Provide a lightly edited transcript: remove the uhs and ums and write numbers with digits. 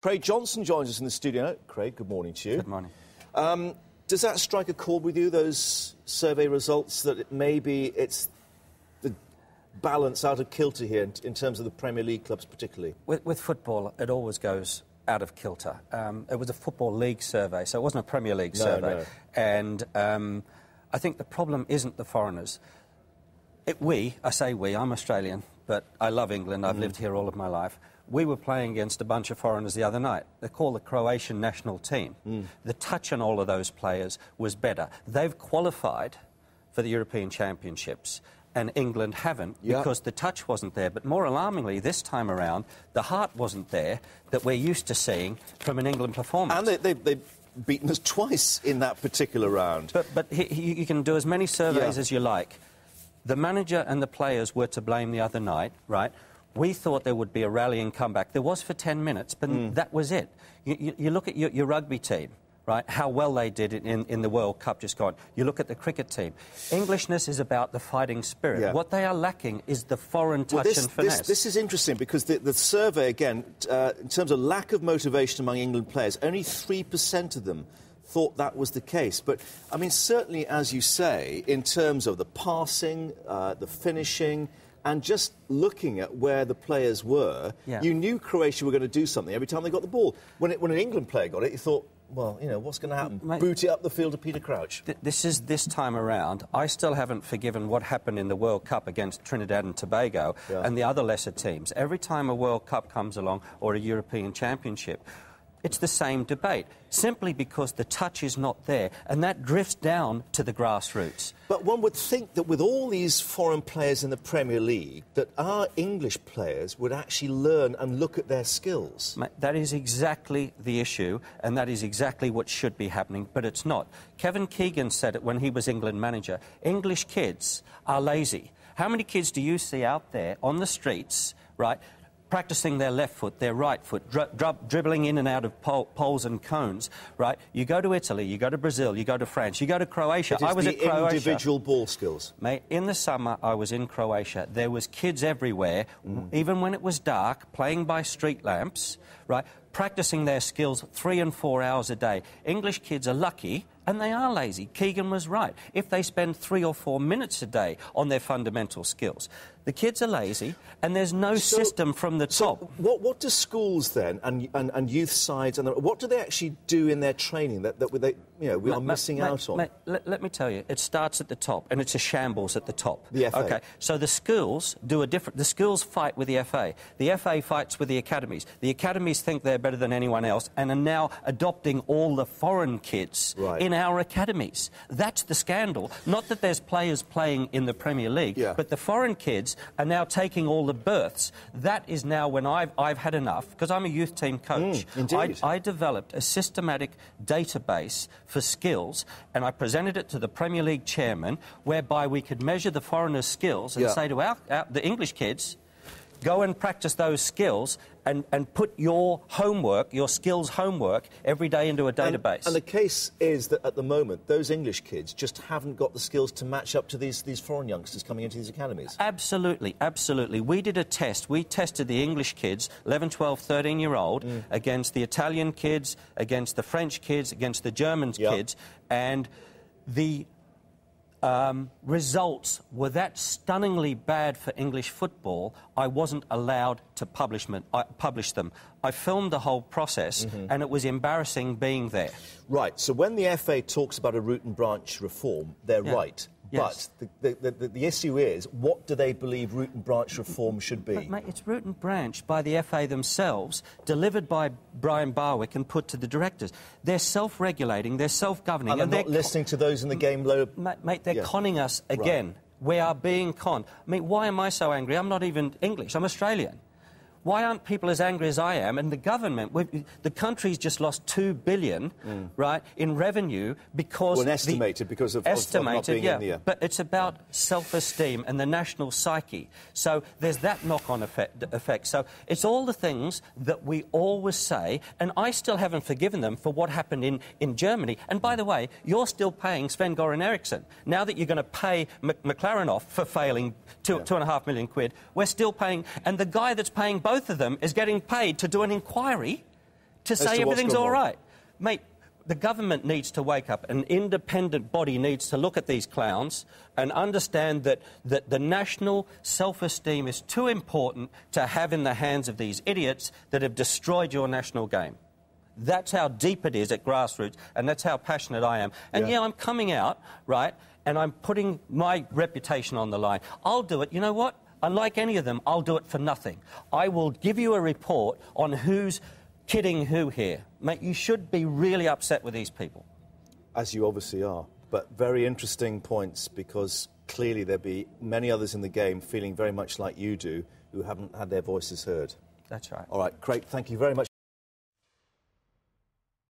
Craig Johnston joins us in the studio. Craig, good morning to you. Good morning. Does that strike a chord with you, those survey results, that maybe it's the balance out of kilter here in terms of the Premier League clubs particularly? With football, it always goes out of kilter. It was a Football League survey, so it wasn't a Premier League survey. No. And I think the problem isn't the foreigners. I say we, I'm Australian, but I love England. I've lived here all of my life. We were playing against a bunch of foreigners the other night. They're called the Croatian national team. The touch on all of those players was better. They've qualified for the European Championships, and England haven't because the touch wasn't there. But more alarmingly, this time around, the heart wasn't there that we're used to seeing from an England performance. And they've beaten us twice in that particular round. But you can do as many surveys as you like. The manager and the players were to blame the other night, right? We thought there would be a rallying comeback. There was for 10 minutes, but that was it. You look at your rugby team, right, how well they did in the World Cup just gone. You look at the cricket team. Englishness is about the fighting spirit. Yeah. What they are lacking is the foreign touch and finesse. This is interesting because the survey, again, in terms of lack of motivation among England players, only 3% of them thought that was the case. But, I mean, certainly, as you say, in terms of the passing, the finishing, and just looking at where the players were, you knew Croatia were going to do something every time they got the ball. When an England player got it, you thought, well, you know, what's going to happen? Mate, boot it up the field to Peter Crouch. This time around, I still haven't forgiven what happened in the World Cup against Trinidad and Tobago and the other lesser teams. Every time a World Cup comes along or a European Championship, it's the same debate, simply because the touch is not there, and that drifts down to the grassroots. But one would think that with all these foreign players in the Premier League, that our English players would actually learn and look at their skills. Mate, that is exactly the issue, and that is exactly what should be happening, but it's not. Kevin Keegan said it when he was England manager. English kids are lazy. How many kids do you see out there on the streets, right, practising their left foot, their right foot, dribbling in and out of poles and cones, right? You go to Italy, you go to Brazil, you go to France, you go to Croatia. I was at Croatia. Individual ball skills. Mate, in the summer, I was in Croatia. There was kids everywhere, even when it was dark, playing by street lamps, right, practising their skills 3 and 4 hours a day. English kids are lucky, and they are lazy. Keegan was right. If they spend 3 or 4 minutes a day on their fundamental skills, the kids are lazy, and there's no system from the top. So what do schools then and youth sides and what do they actually do in their training that we are missing out on? Mate, let me tell you, it starts at the top, and it's a shambles at the top. The FA. Okay, so the schools do a different. The schools fight with the FA. The FA fights with the academies. The academies think they're better than anyone else, and are now adopting all the foreign kids in our academies. That's the scandal. Not that there's players playing in the Premier League, but the foreign kids are now taking all the berths. That is now when I've had enough, because I'm a youth team coach. I developed a systematic database for skills, and I presented it to the Premier League chairman, whereby we could measure the foreigners' skills and say to the English kids, go and practice those skills and put your homework, your skills homework, every day into a database. And the case is that at the moment, those English kids just haven't got the skills to match up to these foreign youngsters coming into these academies. Absolutely, absolutely. We did a test. We tested the English kids, 11, 12, 13-year-old, against the Italian kids, against the French kids, against the German kids, and the results were that stunningly bad for English football, I wasn't allowed to publish them. I filmed the whole process, and it was embarrassing being there. Right, so when the FA talks about a root and branch reform, they're right. Yes. But the issue is, what do they believe root and branch reform should be? But, mate, it's root and branch by the FA themselves, delivered by Brian Barwick and put to the directors. They're self-regulating, they're self-governing. And they're not listening to those in the game low... Mate, they're conning us again. We are being conned. I mean, why am I so angry? I'm not even English, I'm Australian. Why aren't people as angry as I am? And the government, the country's just lost $2 billion, right, in revenue because... Well, estimated because of not being in the... But it's about self-esteem and the national psyche. So there's that knock-on effect. So it's all the things that we always say, and I still haven't forgiven them for what happened in Germany. And by the way, you're still paying Sven-Goran Eriksson. Now that you're going to pay McLaren off for failing £2.5 million quid, we're still paying... And the guy that's paying both of them is getting paid to do an inquiry to say everything's all right. Mate, the government needs to wake up. An independent body needs to look at these clowns and understand that the national self-esteem is too important to have in the hands of these idiots that have destroyed your national game. That's how deep it is at grassroots, and that's how passionate I am. And, I'm coming out, right, and I'm putting my reputation on the line. I'll do it. You know what? Unlike any of them, I'll do it for nothing. I will give you a report on who's kidding who here. Mate, you should be really upset with these people. As you obviously are. But very interesting points, because clearly there'll be many others in the game feeling very much like you do who haven't had their voices heard. That's right. All right, Craig, thank you very much.